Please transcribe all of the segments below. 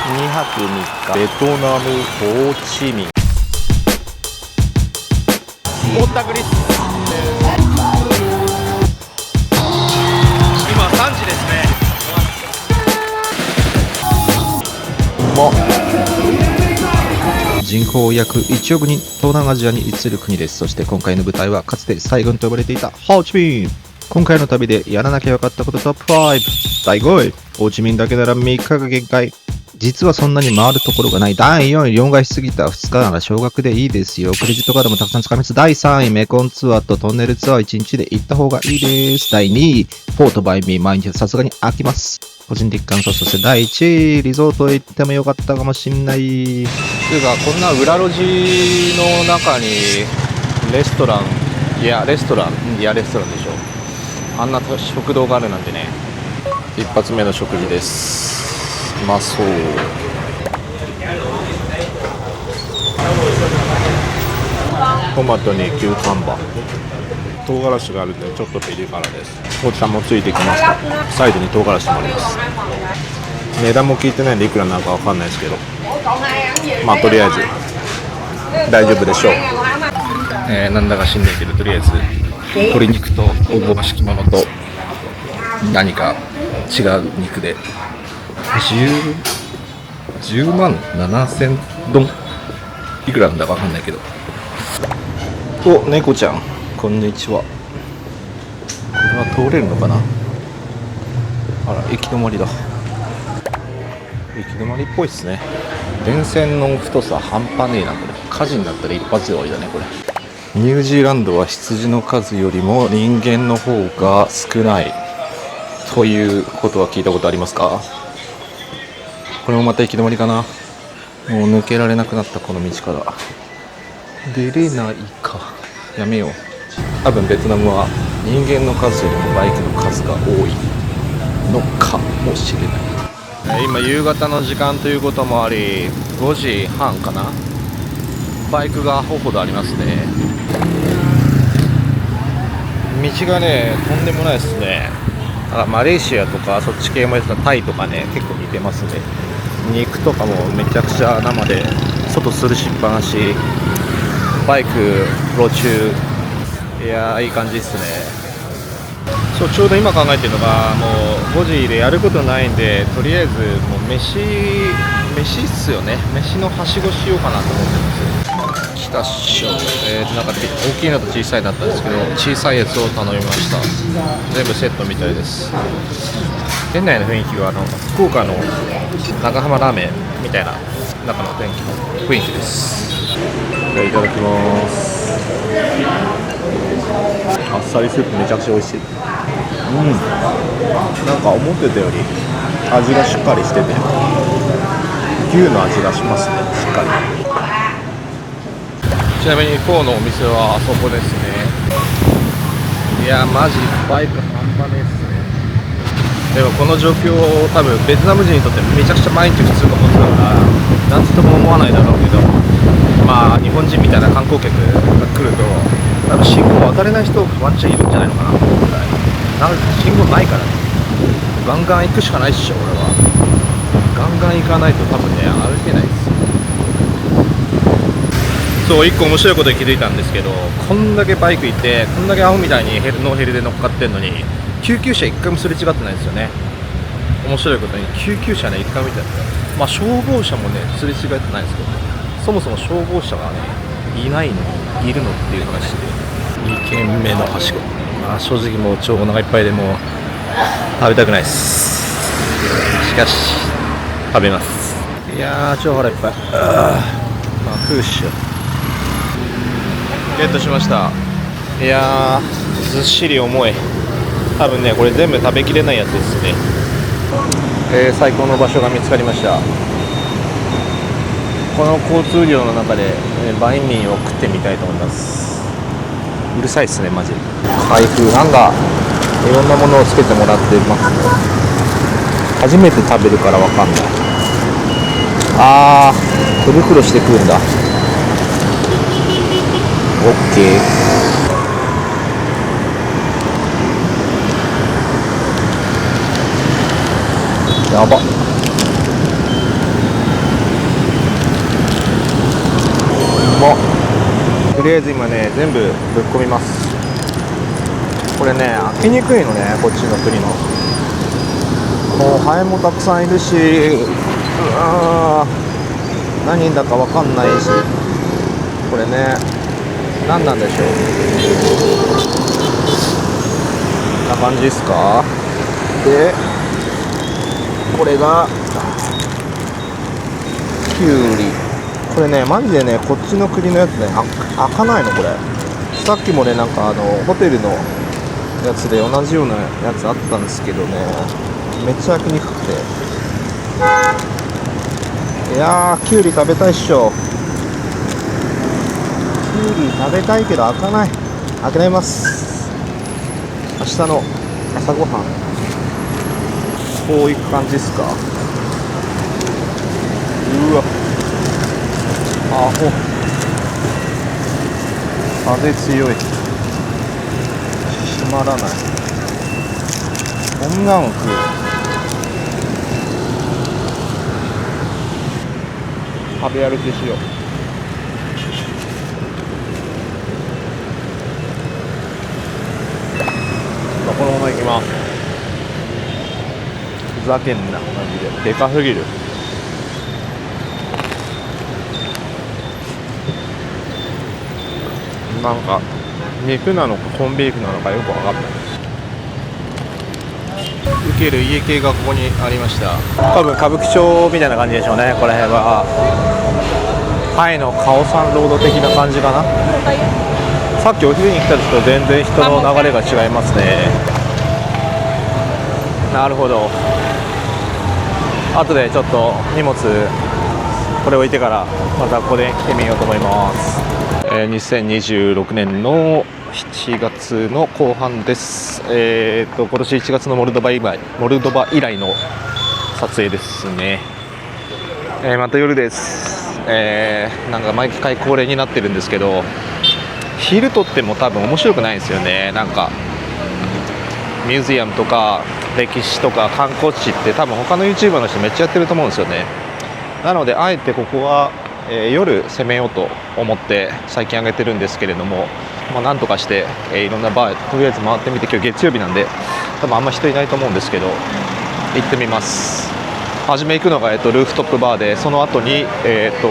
2泊3日ベトナムホーチミンぼったくりっす。今3時ですね。人口約1億人、東南アジアに位置する国です。そして今回の舞台はかつてサイゴンと呼ばれていたホーチミン。今回の旅でやらなきゃよかったことトップ5。第5位、ホーチミンだけなら3日が限界。実はそんなに回るところがない。第4位、4がしすぎた2日なら少額でいいですよ。クレジットカードもたくさん使います。第3位、メコンツアーとトンネルツアー1日で行った方がいいです。第2位、ポートバイミー、毎日さすがに飽きます。個人的感想。そして第1位、リゾートへ行ってもよかったかもしんない。というか、こんな裏路地の中にレストランでしょ。あんな食堂があるなんてね。一発目の食事です。うまそう。トマトに牛タンバ唐辛子があるんでちょっとピリ辛です。お茶もついてきました。サイドに唐辛子もあります。値段も聞いてないんでいくらなのかわかんないですけど、まあとりあえず大丈夫でしょう。なんだか知んないけど、とりあえず鶏肉と大葉敷物と何か違う肉で10万7000ドンいくらなんだかわかんないけど。お、猫ちゃんこんにちは。これは通れるのかな。あら、行き止まりだ。行き止まりっぽいっすね。電線の太さ半端ねえな。これ火事になったら一発で終わりだね。これニュージーランドは羊の数よりも人間の方が少ないということは聞いたことありますか。これもまた行き止まりかな。もう抜けられなくなった。この道から出れないか。やめよう。多分ベトナムは人間の数よりもバイクの数が多いのかもしれない。今夕方の時間ということもあり5時半かな。バイクがほほどありますね。道がねとんでもないですね。マレーシアとかそっち系もやったタイとかね結構似てますね。肉とかもめちゃくちゃ生で外吊るしっぱなし。バイク路中、いやーいい感じですね。そう、ちょうど今考えてるのがもう5時でやることないんで、とりあえずもう飯っすよね。飯のはしごしようかなと思ってます。来たっしょ。なんか大きいのと小さいだったんですけど、小さいやつを頼みました。全部セットみたいです。店内の雰囲気は福岡の長浜ラーメンみたいな中の雰囲気です。いただきます。あっさりスープめちゃくちゃ美味しい。なんか思ってたより味がしっかりしてて牛の味がしますね。しっかり。ちなみにフォーのお店はあそこですね。いやマジバイク半端ねえっすね。でもこの状況多分ベトナム人にとってめちゃくちゃ毎日普通のことだからなんとも思わないだろうけど、まあ日本人みたいな観光客が来ると多分信号渡れない人ワンチャンいるんじゃないのかな。なんか信号ないからね。ガンガン行くしかないっしょ。俺はガンガン行かないと多分ね歩けないっす。そう、一個面白いことに気づいたんですけど、こんだけバイクいてこんだけアホみたいにノーヘルで乗っかってんのに救急車一回もすれ違ってないんですよね。面白いことに救急車ね一回も見てない。まあ消防車もねすれ違ってないんですけど、そもそも消防車がねいないのにいるのっていう話で2軒目のはしご。まあ正直もう超お腹いっぱいでもう食べたくないです。しかし食べます。いやー超腹いっぱい。まあ食うっしょ。ゲットしました。いやーずっしり重い。多分ねこれ全部食べきれないやつですね。最高の場所が見つかりました。この交通量の中で、バインミーを食ってみたいと思います。うるさいっすねマジ。開封なんかいろんなものをつけてもらってますね。初めて食べるからわかんない。くるくるしてくるんだ。オッケー。やば。りあえず今ね全部ぶっ込みます。これね開けにくいのね、こっちの国の。もうハエもたくさんいるし、何だかわかんないし、これね何なんでしょう。こんな感じですか。でこれがキュウリ。これねマジでねこっちの国のやつね開かないのこれ。さっきもねなんかホテルのやつで同じようなやつあったんですけどね、めっちゃ開きにくくて。いやーキュウリ食べたいっしょ。キュウリ食べたいけど開かない。開けないます。明日の朝ごはんこういう感じですか。うわアホ、風強い、閉まらない。こんなん食う。食べ歩きしよう。このまま行きます。ふざけんなマジで、でかすぎる。なんか肉なのかコンビーフなのかよく分かんない。受ける家系がここにありました。多分歌舞伎町みたいな感じでしょうね。この辺はタイのカオサンロード的な感じかな。さっきお昼に来た時と全然人の流れが違いますね。なるほど。後でちょっと荷物これ置いてからまたここで来てみようと思います。2026年の7月の後半です。今年1月のモルドバ以来の撮影ですね。また夜です。なんか毎回恒例になってるんですけど、昼撮っても多分面白くないんですよね。なんかミュージアムとか歴史とか観光地って多分他の YouTuber の人めっちゃやってると思うんですよね。なのであえてここは夜攻めようと思って最近上げてるんですけれども、なんとかして、いろんなバーとりあえず回ってみて、今日月曜日なんで多分あんま人いないと思うんですけど行ってみます。初め行くのが、ルーフトップバーで、その後に、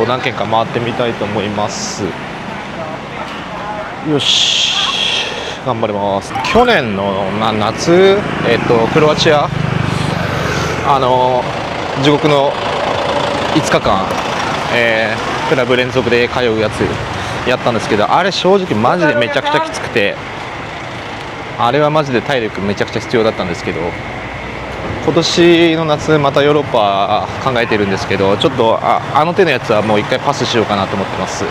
何軒か回ってみたいと思います。よし頑張ります。去年の夏、クロアチア地獄の5日間クラブ連続で通うやつやったんですけど、あれ正直マジでめちゃくちゃきつくて、あれはマジで体力めちゃくちゃ必要だったんですけど、今年の夏またヨーロッパ考えてるんですけど、ちょっとあの手のやつはもう一回パスしようかなと思ってます。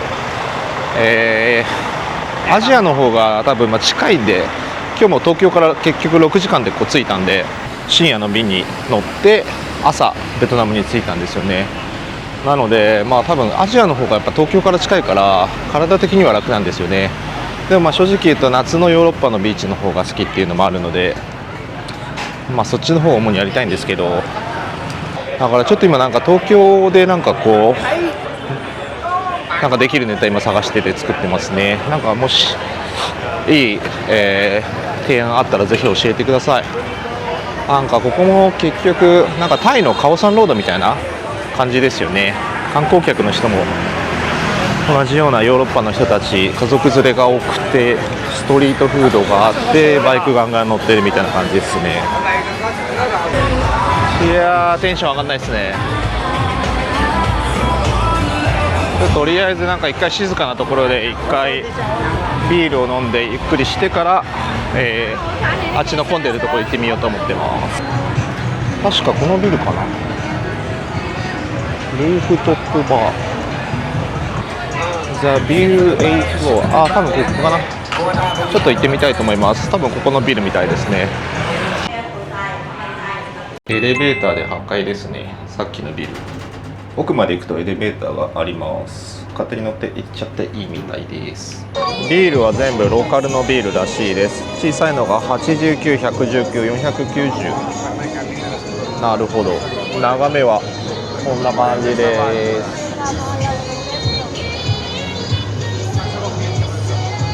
アジアの方が多分近いんで、今日も東京から結局6時間で着いたんで、深夜の便に乗って朝ベトナムに着いたんですよね。なので多分アジアの方がやっぱ東京から近いから体的には楽なんですよね。でも正直言うと夏のヨーロッパのビーチの方が好きっていうのもあるので、そっちの方を主にやりたいんですけど、だからちょっと今なんか東京でなんかこうなんかできるネタ今探してて作ってますね。なんかもしいい、提案あったらぜひ教えてください。なんかここも結局なんかタイのカオサンロードみたいな感じですよね。観光客の人も同じようなヨーロッパの人たち、家族連れが多くて、ストリートフードがあってバイクガンガン乗ってるみたいな感じですね。いやーテンション上がんないですね。とりあえずなんか一回静かなところで一回ビールを飲んでゆっくりしてから、あっちの混んでるところ行ってみようと思ってます。確かこのビルかな、ルーフトップバーザ・ビュー8フロア、多分ここかな。ちょっと行ってみたいと思います。多分ここのビルみたいですね。エレベーターで8階ですね。さっきのビル奥まで行くとエレベーターがあります。勝手に乗って行っちゃっていいみたいです。ビールは全部ローカルのビールらしいです。小さいのが89、119、490。なるほど。眺めはこんな感じです。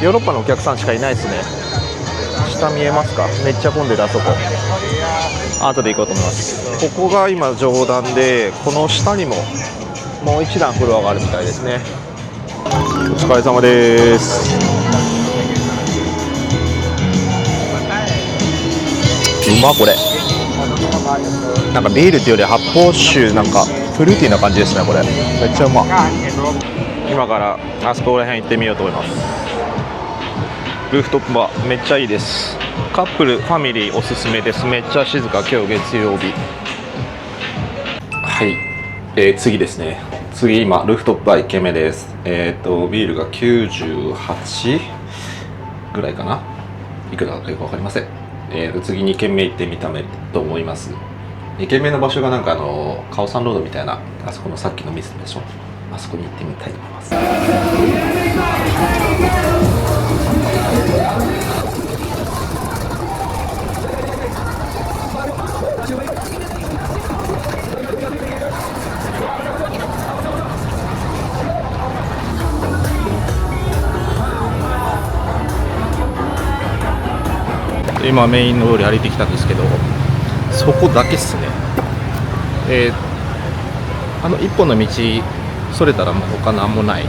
ヨーロッパのお客さんしかいないですね。下見えますか？めっちゃ混んでるあそこ。後で行こうと思います。ここが今上段で、この下にももう一段フロアがあるみたいですね。お疲れ様です。うまこれ。なんかビールっていうより発泡酒、なんかフルーティーな感じですね。これめっちゃうま。今からあそこら辺行ってみようと思います。ルーフトップバーめっちゃいいです。カップルファミリーおすすめです。めっちゃ静か。今日月曜日。はい、次ですね。次今ルーフトップバー1軒目です。ビールが98ぐらいかな。いくらかよく分かりません。次2軒目行ってみたいと思います。2軒目の場所がなんかカオサンロードみたいな、あそこのさっきの店でしょ。あそこに行ってみたいと思います。今メインの通り歩いてきたんですけど、そこだけっすね。一本の道それたらもう他なんもない。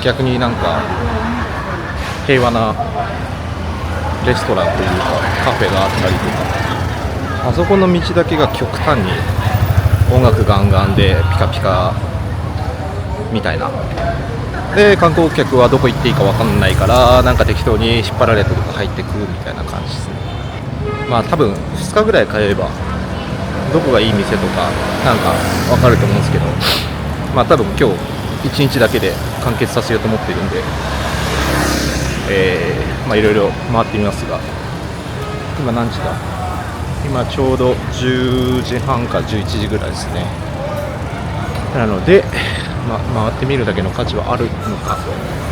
逆になんか平和なレストランというかカフェがあったりとか、あそこの道だけが極端に音楽ガンガンでピカピカみたいな。で観光客はどこ行っていいか分かんないから、なんか適当に引っ張られてとか入ってくみたいな感じですね。まあ多分2日ぐらい通えばどこがいい店とかなんか分かると思うんですけど、まあ多分今日1日だけで完結させようと思ってるんで、まあいろいろ回ってみますが、今何時だ？今ちょうど10時半か11時ぐらいですね。なので回ってみるだけの価値はあるのか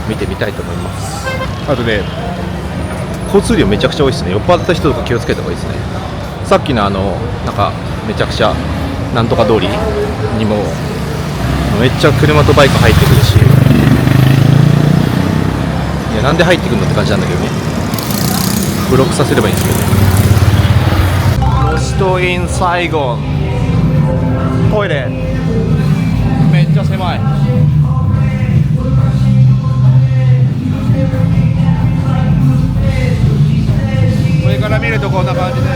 見てみたいと思います。あとで交通量めちゃくちゃ多いですね。酔っ払った人とか気をつけた方がいいですね。さっきのなんかめちゃくちゃなんとか通りにもめっちゃ車とバイク入ってくるし、いやなんで入ってくるのって感じなんだけどね。ブロックさせればいいんですけどね。ロストインサイゴントイレめっちゃ狭い。上から見るとこんな感じで、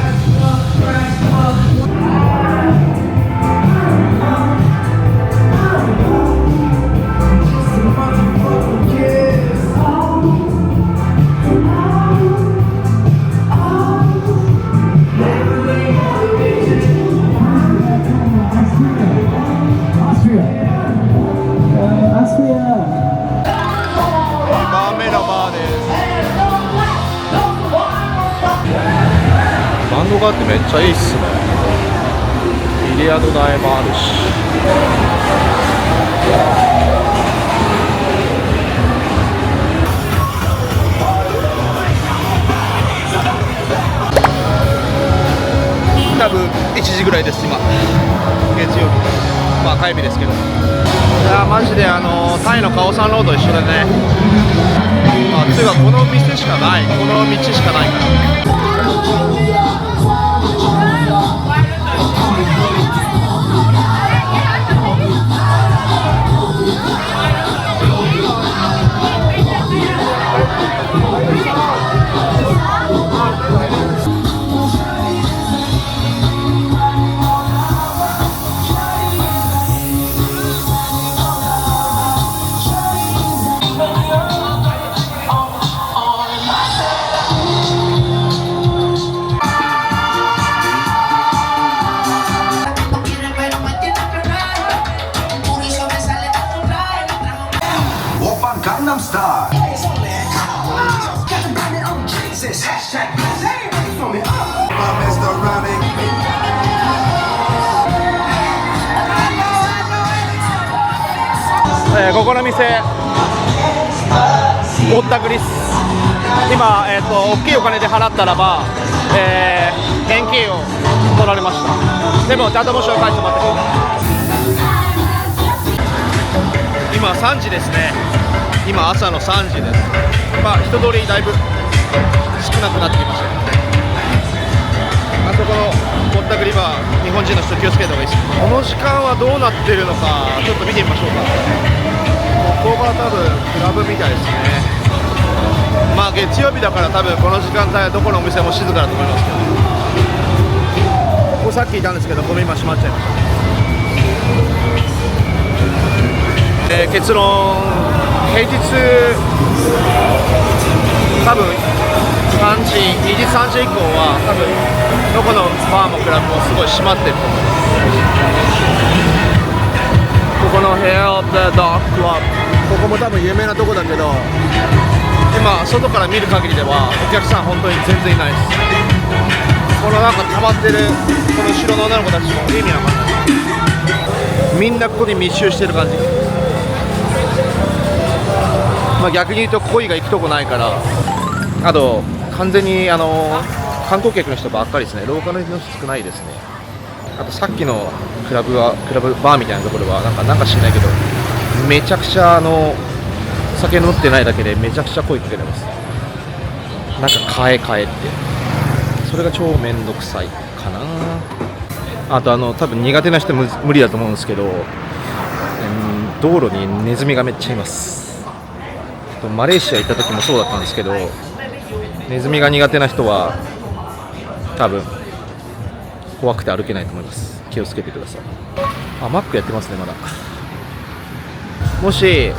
バンドがあってめっちゃいいっすね。ビリヤード台もあるし、多分1時ぐらいです今。月曜日、まあ火曜日ですけど。いやマジでタイのカオサンロード一緒だね。まあつうかこの店しかない、この道しかないから。ここの店ぼったくりっす。今、大きいお金で払ったらば、現金を取られました。でもちゃんともう紹介してもらって今3時ですね。今朝の3時です。まあ人通りだいぶ少なくなってきました。あそこのぼったくりバー、日本人の人気をつけた方がいいです。この時間はどうなってるのかちょっと見てみましょうか。ここが多分クラブみたいですね。まあ月曜日だから多分この時間帯はどこのお店も静かだと思いますけど、ここさっきいたんですけど、ゴミ今閉まっちゃいました。結論、平日多分3時、2時3時以降は多分どこのバーもクラブもすごい閉まってると思います。ここの Hair of the Dog Club、 ここも多分有名なとこだけど、今外から見る限りではお客さん本当に全然いないです。このなんか溜まってるこの後ろの女の子たちも意味わかんない。みんなここに密集してる感じ。まあ逆に言うと恋が行くとこないから、あと完全に観光客の人ばっかりですね。ローカルの人少ないですね。あとさっきのクラブバーみたいなところはなんか知らないけど、めちゃくちゃ酒飲ってないだけでめちゃくちゃ声かけてます。なんか買えって、それが超めんどくさいかな。あと多分苦手な人無理だと思うんですけど、道路にネズミがめっちゃいます。マレーシア行った時もそうだったんですけど、ネズミが苦手な人は多分怖くて歩けないと思います。気をつけてください。あ、マックやってますねまだ。もし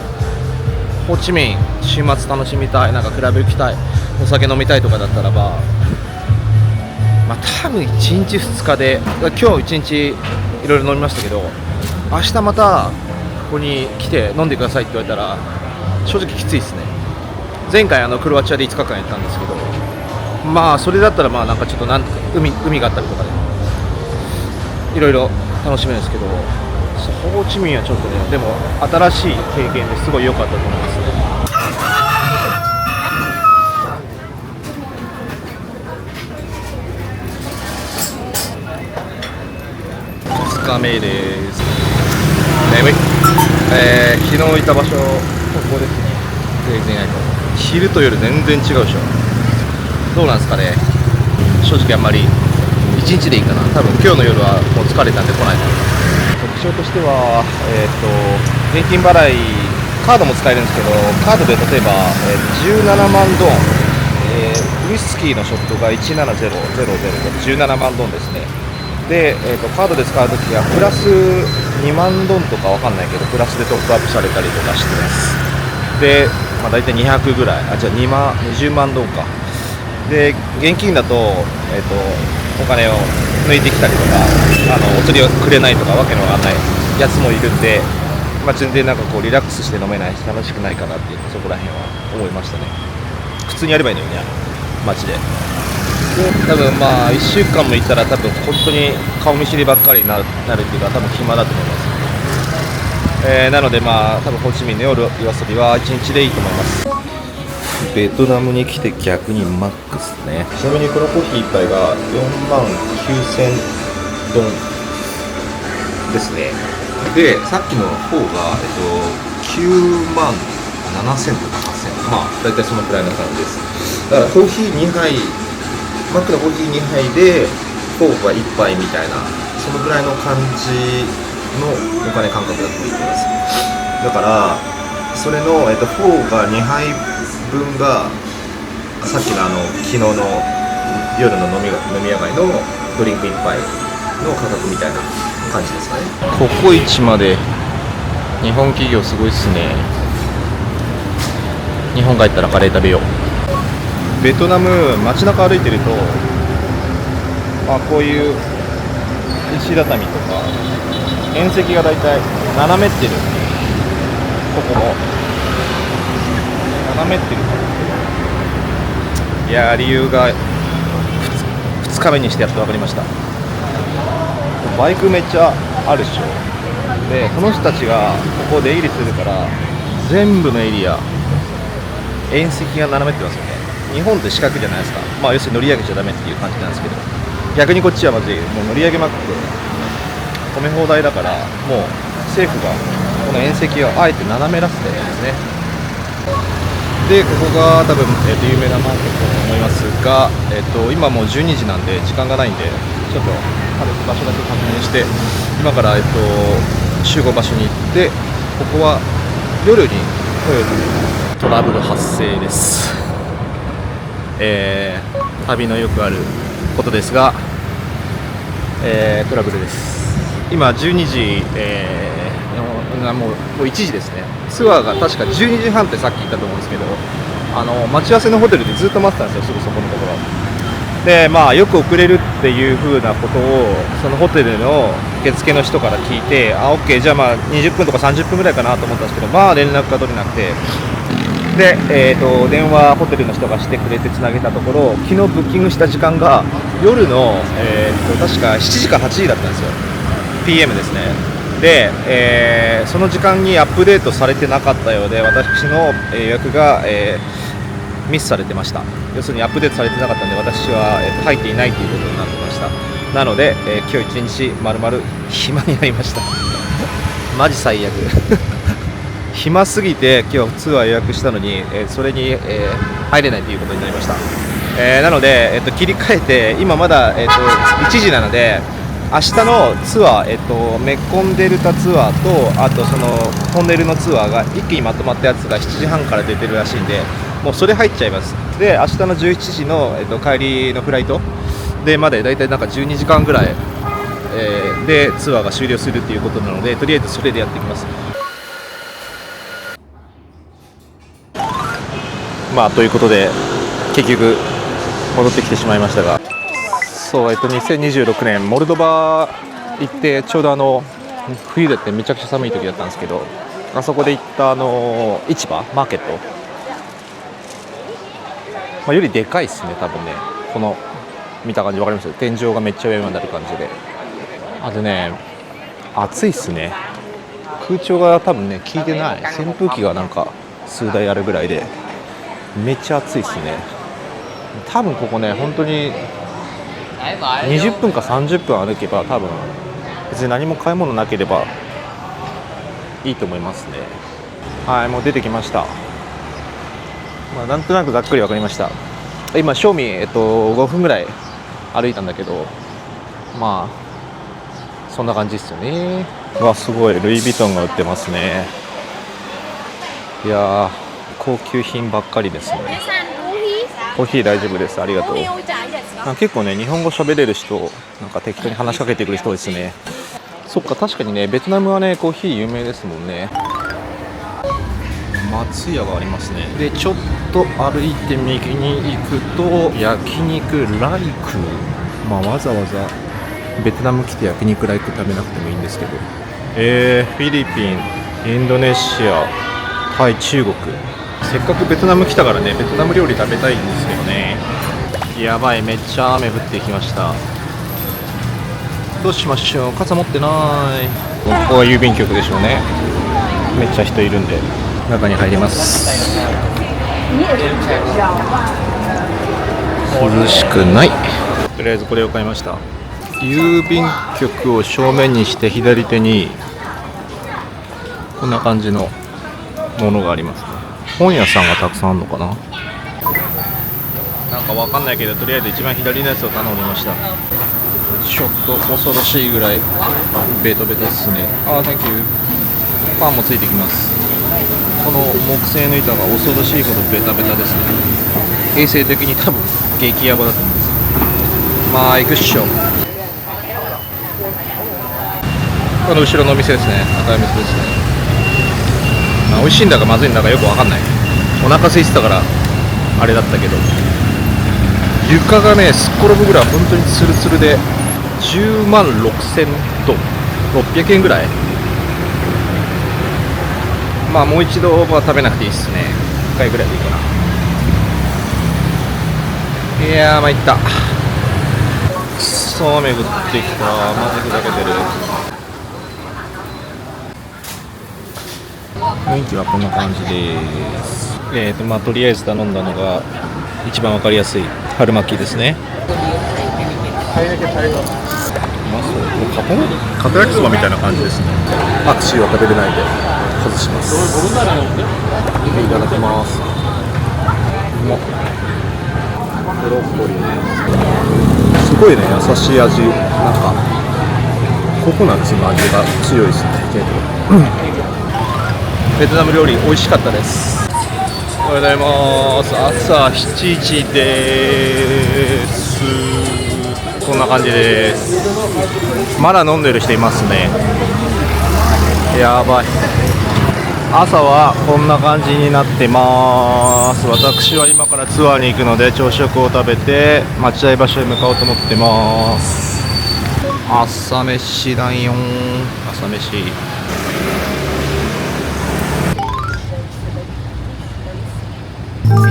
ホーチミン週末楽しみたい、なんかクラブ行きたい、お酒飲みたいとかだったらば、まあ多分1日2日で、今日1日いろいろ飲みましたけど、明日またここに来て飲んでくださいって言われたら正直きついですね。前回クロアチアで5日間やったんですけど、まあそれだったらまあなんかちょっと海があったりとかでいろいろ楽しめるんですけど、ホーチミンはちょっとね、でも新しい経験ですごい良かったと思いますね。2日目です。眠い。昨日いた場所、ここですね。全然ないと。昼と夜全然違うでしょ。どうなんですかね。正直あんまり1日でいいかな。多分今日の夜はもう疲れたんで来ないかな。特徴としては、現金払い、カードも使えるんですけど、カードで例えば、17万ドン、ウイスキーのショットが17000で17万ドンですね。で、カードで使うときはプラス2万ドンとかわかんないけど、プラスでトップアップされたりとかしてます。で、まあ、大体200ぐらい、じゃあ20万ドンか。で、現金だと、お金を抜いてきたりとか、お釣りをくれないとかわけのわかんないやつもいるんで、まあ、全然なんかこうリラックスして飲めないし楽しくないかなっていう、そこら辺は思いましたね。普通にやればいいのにね、街で。多分まあ1週間も行ったら多分本当に顔見知りばっかりになるっていうか、多分暇だと思います。なのでまあ多分ホーチミンの夜遊びは1日でいいと思います。ベトナムに来て逆にマックスね。ちなみにこのコーヒー1杯が4万9000ドンですね。で、さっきの方が、9万7000とか8000、まあ大体そのくらいの感じです。だからコーヒー2杯、マックのコーヒー2杯でフォーが1杯みたいな、そのぐらいの感じのお金感覚だと思います。だからそれの、フォーが2杯分がさっきの昨日の夜の飲み屋街のドリンク1杯の価格みたいな感じですかね。ココイチまで日本企業すごいっすね。日本帰ったらカレー食べよう。ベトナム街中歩いてると、まあ、こういう石畳とか縁石がだいたい斜めってる。ここも斜めってるから。いやー、理由が 2日目にしてやっと分かりました。バイクめっちゃあるでしょ。で、この人たちがここ出入りするから全部のエリア縁石が斜めってますよね。日本って四角じゃないですか。まあ要するに乗り上げちゃダメっていう感じなんですけど、逆にこっちはマジでもう乗り上げまくって止め放題だから、もう政府がこの縁石をあえて斜めらせてるんですね。でここが多分、有名なマーケットだと思いますが、今もう12時なんで時間がないんでちょっと軽く場所だけ確認して今から、集合場所に行って、ここは夜にトラブル発生です。旅のよくあることですが、トラブルです。今12時、もう1時ですね。ツアーが確か12時半ってさっき言ったと思うんですけど、待ち合わせのホテルでずっと待ってたんですよ、すぐそこのところで。まあよく遅れるっていう風なことをそのホテルの受付の人から聞いて、OK、じゃあまあ20分とか30分ぐらいかなと思ったんですけど、まあ連絡が取れなくて、で、電話ホテルの人がしてくれてつなげたところ、昨日ブッキングした時間が夜の、確か7時か8時だったんですよ。 PM ですね。で、その時間にアップデートされてなかったようで、私の予約が、ミスされてました。要するにアップデートされてなかったので、私は、入っていないということになってました。なので、今日一日まるまる暇になりました。マジ最悪。暇すぎて今日ツアー予約したのに、それに、入れないということになりました。なので、切り替えて今まだ、1時なので、明日のツアー、メコンデルタツアーと、あとそのトンネルのツアーが一気にまとまったやつが7時半から出てるらしいんで、もうそれ入っちゃいます。で、明日の11時の、帰りのフライトでまでだいたいなんか12時間ぐらい、でツアーが終了するっていうことなので、とりあえずそれでやっていきます。まあということで結局戻ってきてしまいましたが、そう、2026年モルドバ行って、ちょうど冬だってめちゃくちゃ寒い時だったんですけど、あそこで行った市場マーケット、よりでかいっすね多分ね。この見た感じ分かります？天井がめっちゃ上まである感じで、あとね暑いっすね。空調が多分ね効いてない、扇風機がなんか数台あるぐらいでめっちゃ暑いっすね。多分ここね本当に20分か30分歩けば、多分別に何も買い物なければいいと思いますね。はい、もう出てきました。なんとなくざっくり分かりました。今正味、5分ぐらい歩いたんだけど、まあそんな感じですよね。わ、すごいルイ・ヴィトンが売ってますね。いやー、高級品ばっかりですね。コーヒー大丈夫です、ありがとう。結構ね日本語喋れる人、なんか適当に話しかけてくる人ですね。そっか、確かにねベトナムはねコーヒー有名ですもんね。松屋がありますね。でちょっと歩いて右に行くと焼肉ライク、わざわざベトナム来て焼肉ライク食べなくてもいいんですけど、フィリピン、インドネシア、タイ、中国、せっかくベトナム来たからねベトナム料理食べたいんですけどね。やばい、めっちゃ雨降ってきました。どうしましょう、傘持ってない。ここは郵便局でしょうね。めっちゃ人いるんで中に入ります。涼しくない。とりあえずこれを買いました。郵便局を正面にして左手にこんな感じのものがあります。本屋さんがたくさんあるのかな、なんかわかんないけど、とりあえず一番左のやつを頼みました。ちょっと恐ろしいぐらいベトベトっすね。Thank you。 パンもついてきます。この木製の板が恐ろしいほどベタベタですね。衛生的に多分激ヤバだと思います。まあ行くっしょ。この後ろのお店ですね、赤い店ですね。美味しいんだかまずいんだかよくわかんない。お腹空いてたからあれだったけど、床がねすっ転ぶぐらい本当にツルツルで10万6000ドン、600円ぐらい。もう一度は食べなくていいっすね。1回ぐらいでいいかな。いやー参った。くっそ雨降ってきた。マジふざけてる。雰囲気はこんな感じです。とりあえず頼んだのが一番わかりやすい春巻きですね。うまそう。カポ焼きそばみたいな感じですね。パクチーは食べれないで。外します。いただきます。うまっ。ブロッコリーすごいね、優しい味。なんかココナッツの味が強いですね。結構ベトナム料理美味しかったです。おはようございます。朝7時です。こんな感じです。まだ飲んでる人いますね。やばい。朝はこんな感じになってます。私は今からツアーに行くので朝食を食べて待合場所へ向かおうと思ってます。朝飯だよ。朝飯。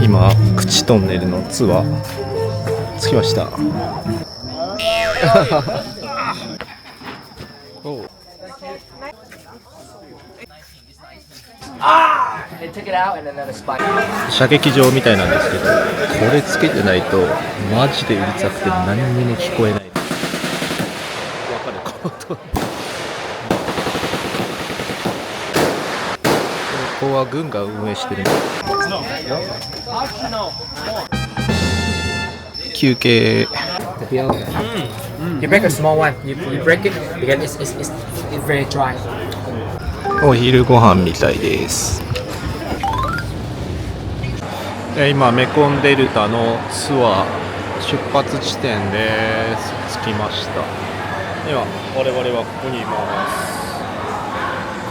今口トンネルのツアー着きました。射撃場みたいなんですけど、これつけてないとマジでうるさくて何にも聞こえない。わかることここは軍が運営してる。休憩。You break a small one. You break it because it's very dry. お昼ご飯みたいです。今メコンデルタのツアー出発地点です。着きました。今我々はここにいます。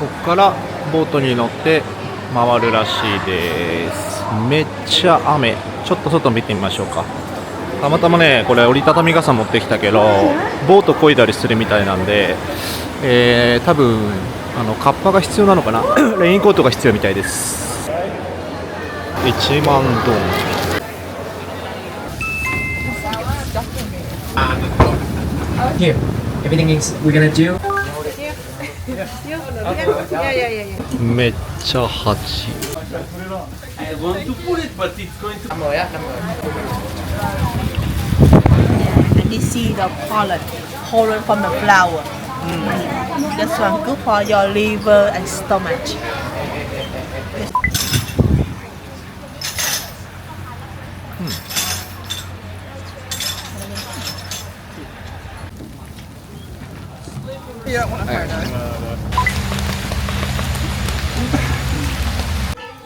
ここからボートに乗って回るらしいです。めっちゃ雨。ちょっと外見てみましょうか。たまたまね、これ折りたたみ傘持ってきたけどボート漕いだりするみたいなんで、多分カッパが必要なのかな。レインコートが必要みたいです。1万ドン。Here, everything is we're gonna do. めっちゃ蜂。This see the pollen from the flower. This one good for your liver and stomach.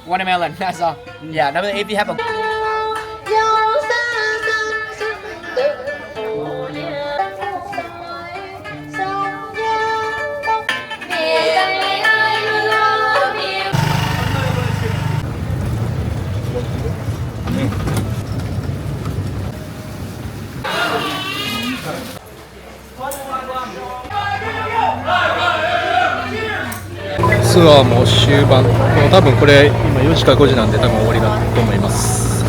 Watermelon, that's all. Yeah, if you have aツアーも終盤。多分これ今4時か5時なんで多分終わりだと思います。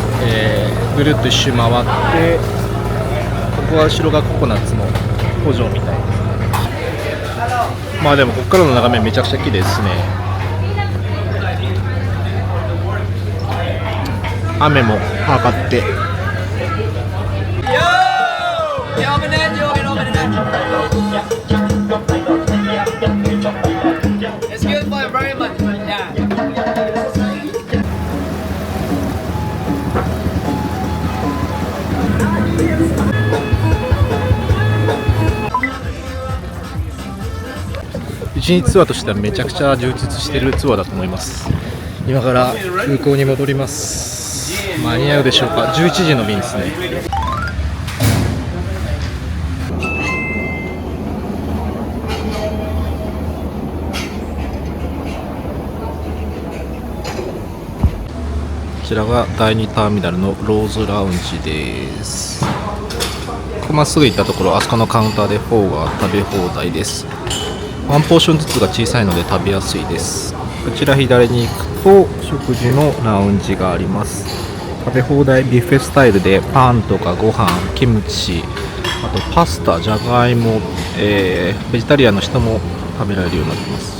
ぐるっと一周回って、ここは後ろがココナッツの工場みたいです。まあでもここからの眺めめちゃくちゃ綺麗ですね。雨も上がって。It's good for environment. Yeah. 1日ツアーとしてはめちゃくちゃ充実しているツアーだと思います。今から空港に戻ります。間に合うでしょうか。11時の便ですね。こちらが第2ターミナルのローズラウンジです。まっすぐ行ったところ、あそこのカウンターでフォーが食べ放題です。ワンポーションずつが小さいので食べやすいです。こちら左に行くと食事のラウンジがあります。食べ放題ビュッフェスタイルでパンとかご飯、キムチ、あとパスタ、じゃがいも、ベジタリアンの人も食べられるようになっています。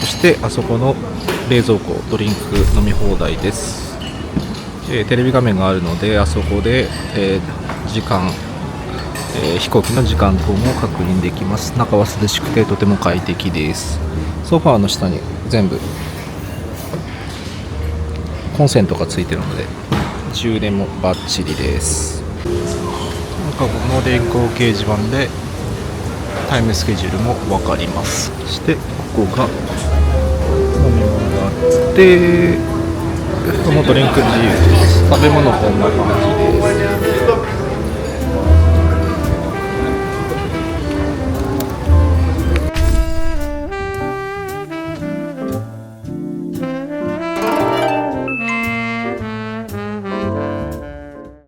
そしてあそこの冷蔵庫、ドリンク飲み放題です。テレビ画面があるのであそこで、時間、飛行機の時間等も確認できます。中は涼しくてとても快適です。ソファーの下に全部コンセントがついてるので充電もバッチリです。この電光掲示板でタイムスケジュールも分かります。そしてここが飲み物があって、このドリンク自由です。食べ物こんな感じです。